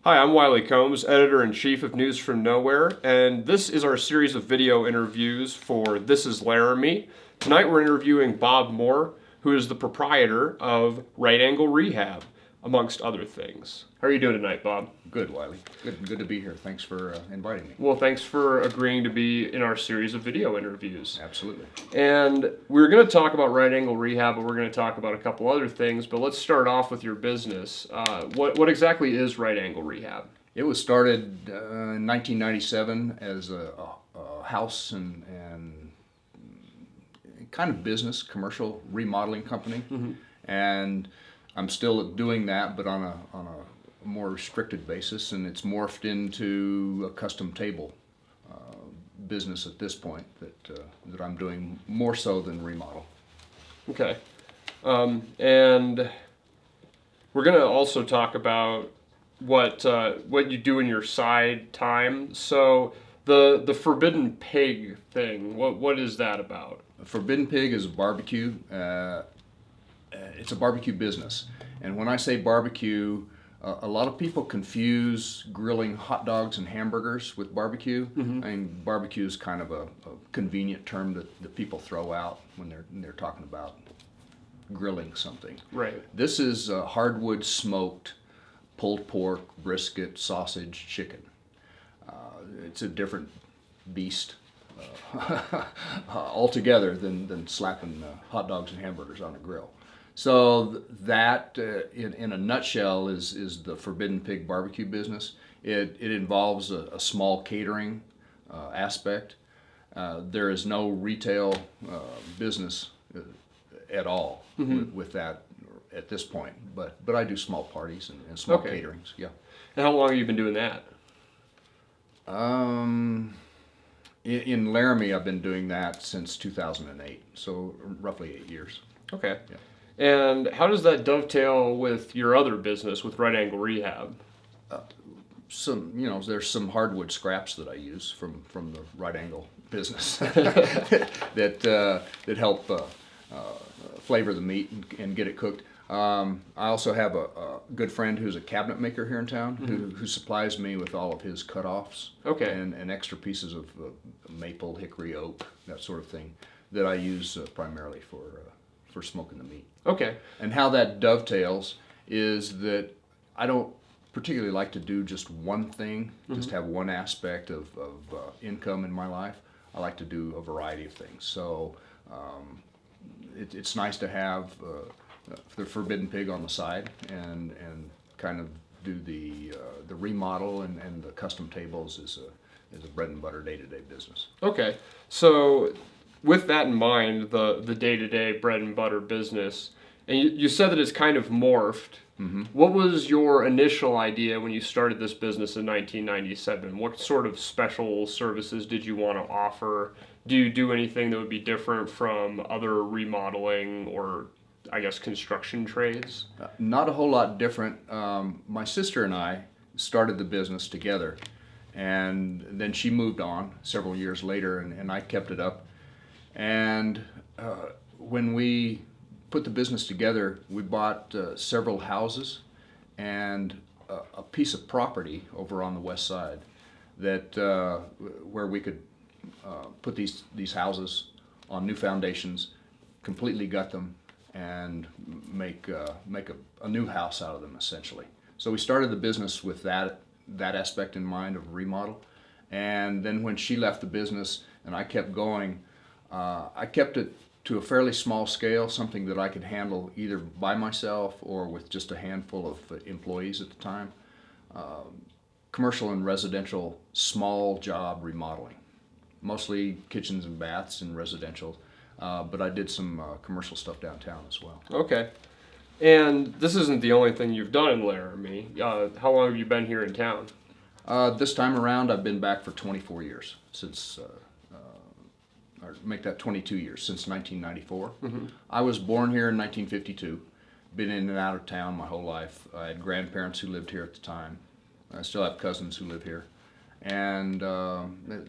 Hi, I'm Wiley Combs, editor-in-chief of News from Nowhere, and this is our series of video interviews for This is Laramie. Tonight we're interviewing Bob Moore, who is the proprietor of Right Angle Rehab, amongst other things. How are you doing tonight, Bob? Good, Wiley. Good to be here. Thanks for inviting me. Well, thanks for agreeing to be in our series of video interviews. Absolutely. And we're going to talk about Right Angle Rehab, but we're going to talk about a couple other things. But let's start off with your business. What exactly is Right Angle Rehab? It was started in 1997 as a house and kind of business, commercial remodeling company. Mm-hmm. And I'm still doing that, but on a more restricted basis, and it's morphed into a custom table business at this point that I'm doing more so than remodel. Okay. And we're going to also talk about what you do in your side time. So the Forbidden Pig thing, what is that about? Forbidden Pig is a barbecue. It's a barbecue business. And when I say barbecue, a lot of people confuse grilling hot dogs and hamburgers with barbecue. Mm-hmm. I mean, barbecue is kind of a convenient term that people throw out when they're talking about grilling something. Right. This is hardwood smoked pulled pork, brisket, sausage, chicken. It's a different beast altogether than slapping hot dogs and hamburgers on a grill. So that, in a nutshell, is the Forbidden Pig barbecue business. It involves a small catering aspect. There is no retail business at all with that at this point. But I do small parties and small caterings. Yeah. And how long have you been doing that? In Laramie, I've been doing that since 2008, so roughly 8 years. Okay. Yeah. And how does that dovetail with your other business, with Right Angle Rehab? There's some hardwood scraps that I use from the right angle business that help flavor the meat and get it cooked. I also have a good friend who's a cabinet maker here in town who supplies me with all of his cutoffs and extra pieces of maple, hickory, oak, that sort of thing that I use primarily for smoking the meat. Okay. And how that dovetails is that I don't particularly like to do just one thing, just have one aspect of income in my life. I like to do a variety of things. So it's nice to have the Forbidden Pig on the side and kind of do the remodel and the custom tables is a bread and butter day-to-day business. Okay. So with that in mind, the day-to-day bread and butter business, and you said that it's kind of morphed. Mm-hmm. What was your initial idea when you started this business in 1997? What sort of special services did you want to offer? Do you do anything that would be different from other remodeling or, I guess, construction trades? Not a whole lot different. My sister and I started the business together, and then she moved on several years later, and I kept it up. And when we put the business together, we bought several houses and a piece of property over on the west side that where we could put these houses on new foundations, completely gut them, and make a new house out of them essentially. So we started the business with that aspect in mind of remodel, and then when she left the business and I kept going. I kept it to a fairly small scale, something that I could handle either by myself or with just a handful of employees at the time. Commercial and residential small job remodeling, mostly kitchens and baths and residential, but I did some commercial stuff downtown as well. Okay. And this isn't the only thing you've done in Laramie. How long have you been here in town? This time around, I've been back for 24 years since. Or make that 22 years, since 1994. Mm-hmm. I was born here in 1952, been in and out of town my whole life. I had grandparents who lived here at the time. I still have cousins who live here. And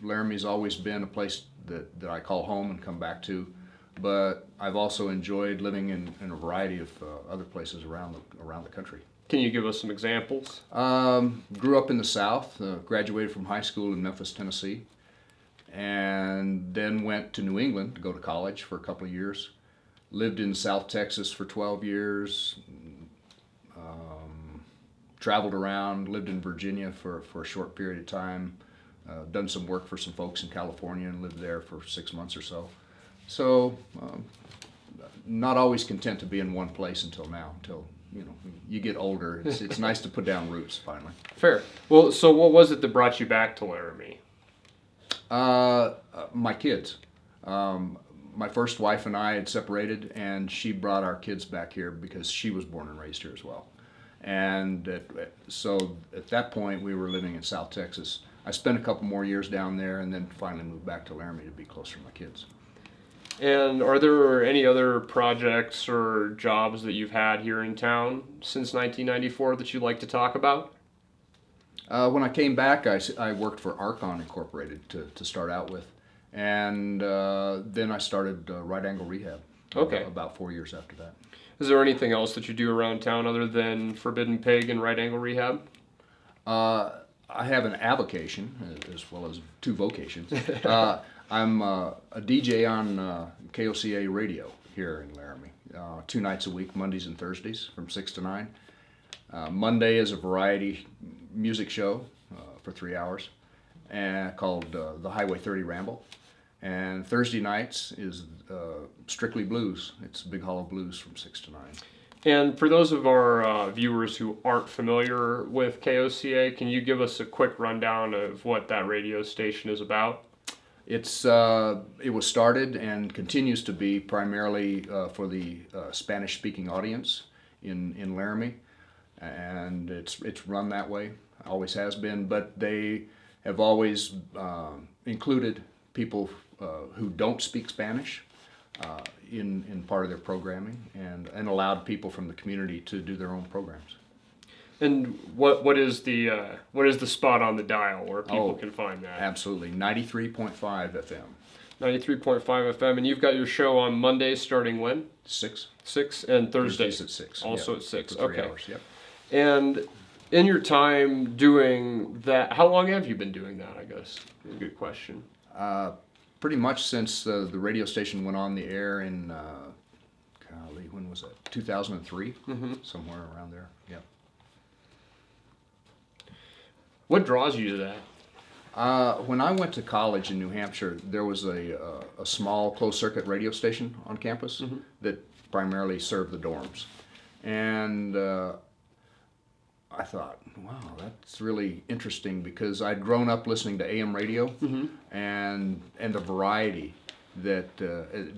Laramie's always been a place that I call home and come back to. But I've also enjoyed living in a variety of other places around the country. Can you give us some examples? Grew up in the South, graduated from high school in Memphis, Tennessee, and then went to New England to go to college for a couple of years. Lived in South Texas for 12 years, traveled around, lived in Virginia for a short period of time, done some work for some folks in California and lived there for 6 months or so. So, not always content to be in one place until now, until you get older. It's nice to put down roots finally. Fair. Well, so what was it that brought you back to Laramie? My kids. My first wife and I had separated, and she brought our kids back here because she was born and raised here as well. And so at that point, we were living in South Texas. I spent a couple more years down there, and then finally moved back to Laramie to be closer to my kids. And are there any other projects or jobs that you've had here in town since 1994 that you'd like to talk about? When I came back, I worked for Archon Incorporated to start out with. And then I started Right Angle Rehab. Okay. About 4 years after that. Is there anything else that you do around town other than Forbidden Pig and Right Angle Rehab? I have an avocation as well as two vocations. I'm a DJ on KOCA radio here in Laramie, 2 nights a week, Mondays and Thursdays from 6 to 9. Monday is a variety music show for 3 hours called the Highway 30 Ramble. And Thursday nights is strictly blues. It's Big Hollow Blues from 6 to 9. And for those of our viewers who aren't familiar with KOCA, can you give us a quick rundown of what that radio station is about? It was started and continues to be primarily for the Spanish-speaking audience in Laramie, and it's run that way, always has been. But they have always included people who don't speak Spanish in part of their programming, and allowed people from the community to do their own programs. And what is the spot on the dial where people can find that? Absolutely, 93.5 FM. 93.5 FM, and you've got your show on Mondays starting when? 6. 6, and Thursdays at 6. Also yep. at 6. For 3 okay. hours, yep. And in your time doing that, how long have you been doing that? I guess a good question. Pretty much since the radio station went on the air in, when was that? 2003, somewhere around there. Yep. What draws you to that? When I went to college in New Hampshire, there was a small closed-circuit radio station on campus that primarily served the dorms. And I thought, wow, that's really interesting, because I'd grown up listening to AM radio and the variety that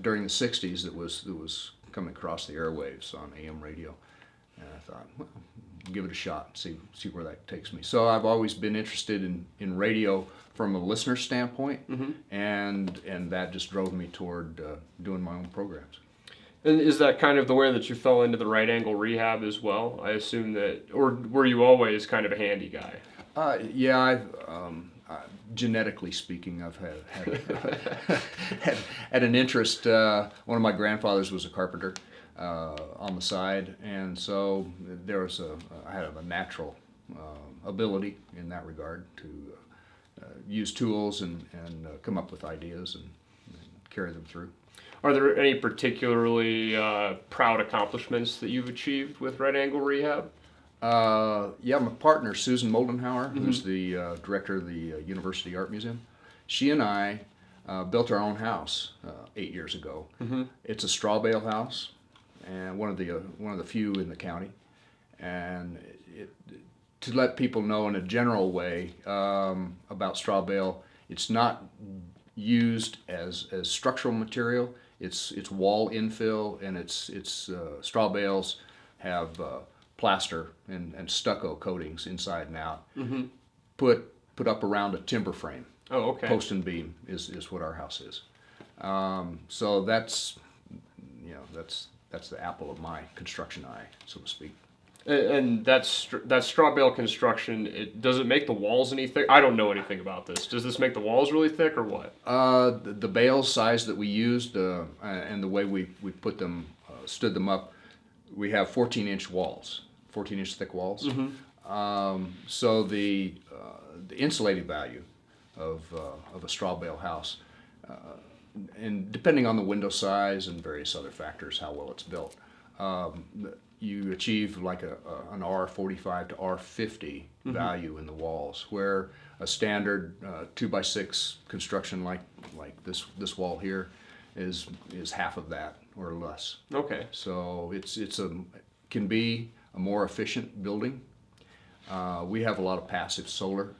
during the 60s that was coming across the airwaves on AM radio. And I thought, well, give it a shot, see where that takes me. So I've always been interested in radio from a listener standpoint, and that just drove me toward doing my own programs. And is that kind of the way that you fell into the Right Angle Rehab as well? I assume that, or were you always kind of a handy guy? Yeah, genetically speaking, I've had an interest. One of my grandfathers was a carpenter on the side, and so I had a natural ability in that regard to use tools and come up with ideas and carry them through. Are there any particularly proud accomplishments that you've achieved with Right Angle Rehab? Yeah, my partner, Susan Moldenhauer, who's the director of the University Art Museum, she and I built our own house 8 years ago. It's a straw bale house, and one of the few in the county. And to let people know in a general way about straw bale, it's not used as structural material. It's wall infill, and it's straw bales have plaster and stucco coatings inside and out. Put up around a timber frame. Oh, okay. Post and beam is what our house is. So that's the apple of my construction eye, so to speak. And that straw bale construction, does it make the walls any thick? I don't know anything about this. Does this make the walls really thick or what? The bale size that we used and the way we put them, stood them up, we have 14-inch walls 14-inch thick walls. So the insulating value of a straw bale house, and depending on the window size and various other factors, how well it's built, you achieve like an R45 to R50 value in the walls, where a standard 2x6 construction like this wall here is half of that or less. Okay. So can be a more efficient building. We have a lot of passive solar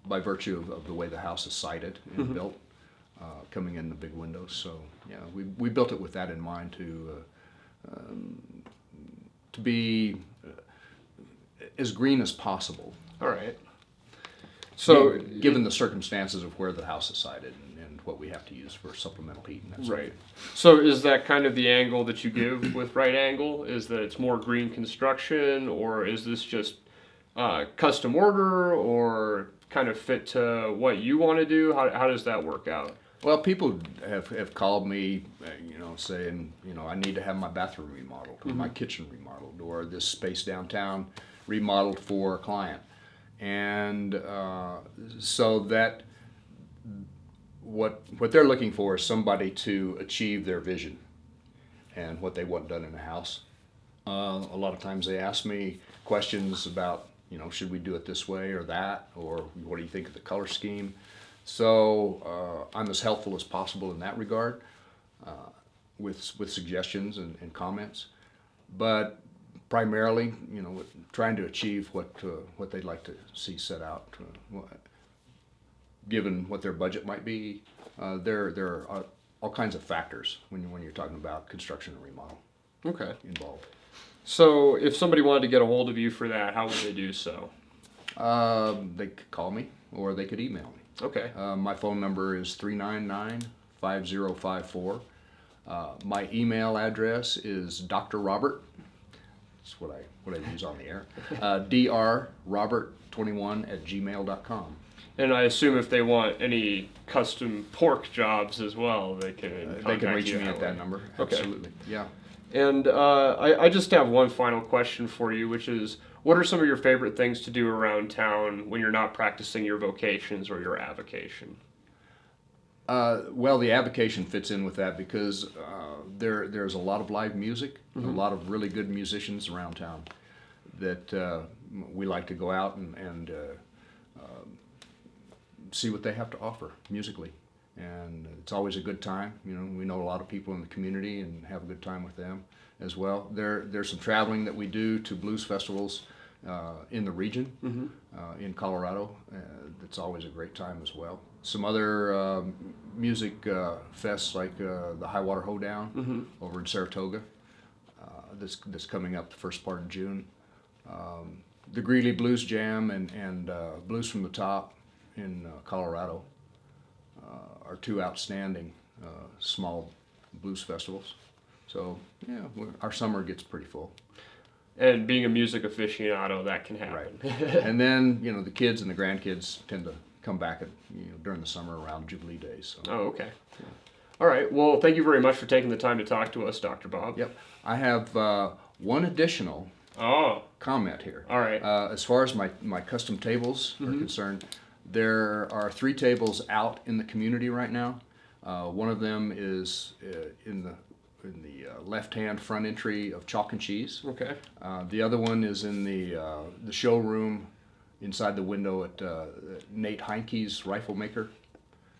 by virtue of the way the house is sited and built, coming in the big windows. So yeah, we built it with that in mind to be as green as possible. All right. So given the circumstances of where the house is sited and what we have to use for supplemental heat and that sort of right. thing. So is that kind of the angle that you give with Right Angle? Is that it's more green construction, or is this just custom order, or kind of fit to what you want to do? How does that work out? Well, people have called me, saying, I need to have my bathroom remodeled, or my kitchen remodeled, or this space downtown remodeled for a client. And so that what they're looking for is somebody to achieve their vision and what they want done in a house. A lot of times they ask me questions about, should we do it this way or that, or what do you think of the color scheme? So I'm as helpful as possible in that regard, with suggestions and comments, but primarily, trying to achieve what they'd like to see set out. Given what their budget might be, there are all kinds of factors when you're talking about construction and remodel. Okay. Involved. So if somebody wanted to get a hold of you for that, how would they do so? They could call me or they could email me. Okay. My phone number is 399-5054. My email address is Dr. Robert. That's what I use on the air. drrobert21@gmail.com. And I assume if they want any custom pork jobs as well, they can reach me at that number. Okay. Absolutely. Yeah. And I just have one final question for you, which is, what are some of your favorite things to do around town when you're not practicing your vocations or your avocation? Well, the avocation fits in with that because there's a lot of live music, a lot of really good musicians around town that we like to go out and see what they have to offer musically. And it's always a good time. We know a lot of people in the community and have a good time with them as well. There's some traveling that we do to blues festivals in the region, in Colorado. That's always a great time as well. Some other music fests like the High Water Hoedown over in Saratoga. That's coming up the first part of June. The Greeley Blues Jam and Blues from the Top in Colorado are two outstanding small blues festivals. So yeah, our summer gets pretty full. And being a music aficionado, that can happen. Right. And then the kids and the grandkids tend to come back during the summer around Jubilee days. So. Oh, okay. Yeah. All right. Well, thank you very much for taking the time to talk to us, Dr. Bob. Yep. I have one additional comment here. All right. As far as my custom tables are concerned, there are 3 tables out in the community right now. One of them is in the left-hand front entry of Chalk and Cheese. Okay. The other one is in the showroom inside the window at Nate Heinke's Rifle Maker.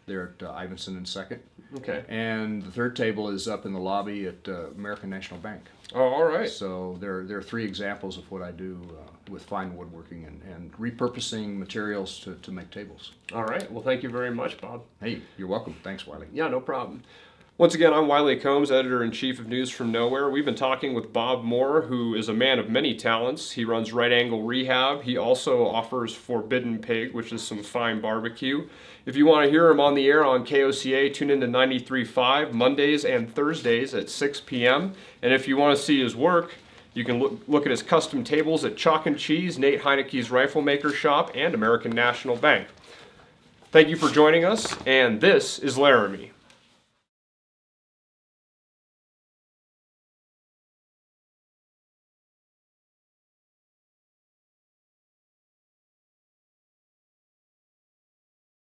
There at Ivinson and 2nd. Okay. And the third table is up in the lobby at American National Bank. Oh, all right. So there are 3 examples of what I do with fine woodworking and repurposing materials to make tables. All right. Well, thank you very much, Bob. Hey, you're welcome. Thanks, Wiley. Yeah, no problem. Once again, I'm Wiley Combs, Editor-in-Chief of News from Nowhere. We've been talking with Bob Moore, who is a man of many talents. He runs Right Angle Rehab. He also offers Forbidden Pig, which is some fine barbecue. If you want to hear him on the air on KOCA, tune in to 93.5 Mondays and Thursdays at 6 p.m. And if you want to see his work, you can look at his custom tables at Chalk and Cheese, Nate Heineke's Rifle Maker Shop, and American National Bank. Thank you for joining us, and this is Laramie.